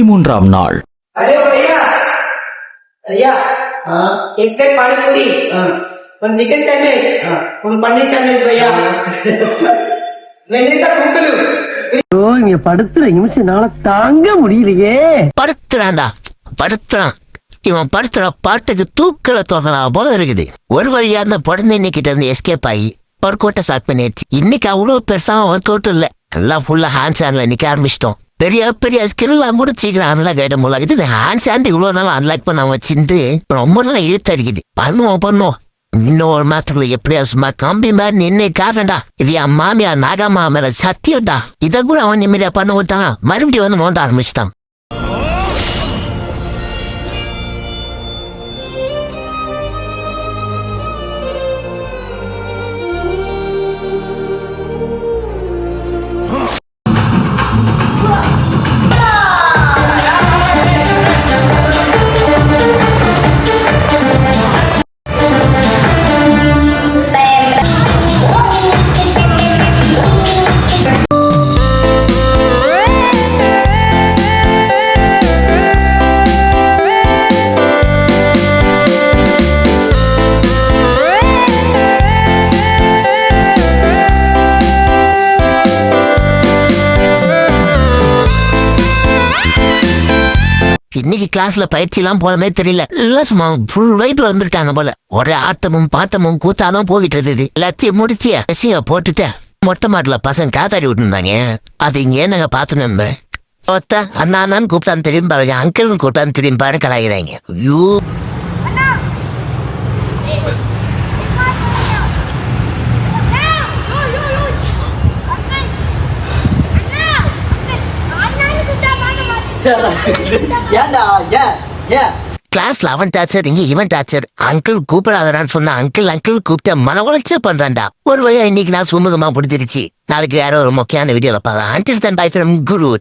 13ஆம் நாள். अरे भैया भैया एक प्लेट पानी पूरी one chicken sandwich one paneer sandwich भैया வெண்ணிட்ட குக்கலு இங்க படுத்துற நிமிஷம்னால தாங்க முடியலையே. படுத்துறான்டா படுத்துறான். இவன் படுத்துற பாட்டுக்கு தூக்கல தோக்கலாம் போல இருக்குது. ஒரு வழியா அந்த பொடந்தை கிட்ட இருந்து எஸ்கேப் ஆகி ஒர்க் அவுட்டை ஸ்டார்ட் பண்ணிடுச்சு. இன்னைக்கு அவ்வளவு பெருசா ஒர்க் அவுட் இல்ல, எல்லாம் ஃபுல்லா ஹேண்ட் ஹேண்ட்ல நிக்க ஆரம்பிச்சிட்டோம். பெரிய பெரிய ஸ்கில்லாம் கூட சீக்கிரம் அன்லாக் ஆகிட முடியல. இது ஹேண்ட் ஹேண்ட் இவ்வளவு நாள் அன்லாக் பண்ண வச்சுட்டு ரொம்ப நாள் இழுத்தடிக்குது. பண்ணுவோம் இன்னும் ஒரு மாத்திரத்துல எப்படியா சும்மா கம்பி மாதிரி நின்று காரணடா. இது என் மாமியா நாகம்மா மேல சத்தியம்டா. இதை கூட அவன் நிம்மதியா பண்ண விட்டாங்க. மறுபடியும் வந்து நோண்ட ஆரம்பிச்சிட்டான். இன்னைக்கு கிளாஸ்ல பயிற்சி எல்லாம் போலமே தெரியல. எல்லாம் சும்மா ஃபுல் வைட் வந்துட்டாங்க போல. ஒரே ஆட்டமும் பாட்டமும் கூத்தாலும் போகிட்டு இருந்தது. எல்லாத்தையும் முடிச்சு எசைய போட்டுட்டு மொட்டை மாடல பசங்க காத்தாடி விட்டுருந்தாங்க. அது இங்க நாங்க பார்த்து நம்ம அண்ணான்னு கூப்பிட்டான்னு தெரியும் பாருங்க, அங்கிள்னு கூப்பிட்டான்னு தெரியும் பாரு கலாயிறாங்க. ஐயோ ஏண்டா ஏன் கிளாஸ்ல அவன் டாச்சர், இங்க இவன் டாச்சர். அங்கிள் கூப்பிடாதான்னு சொன்னா அங்கிள் கூப்பிட்ட மன உளைச்ச பண்றான்டா. ஒரு வழியா இன்னைக்கு நான் சுமூகமா முடிஞ்சிருச்சு. நாளைக்கு யாரோ ஒரு முக்கியமான வீடியோல பார்க்கலாம். Until then by from Guru.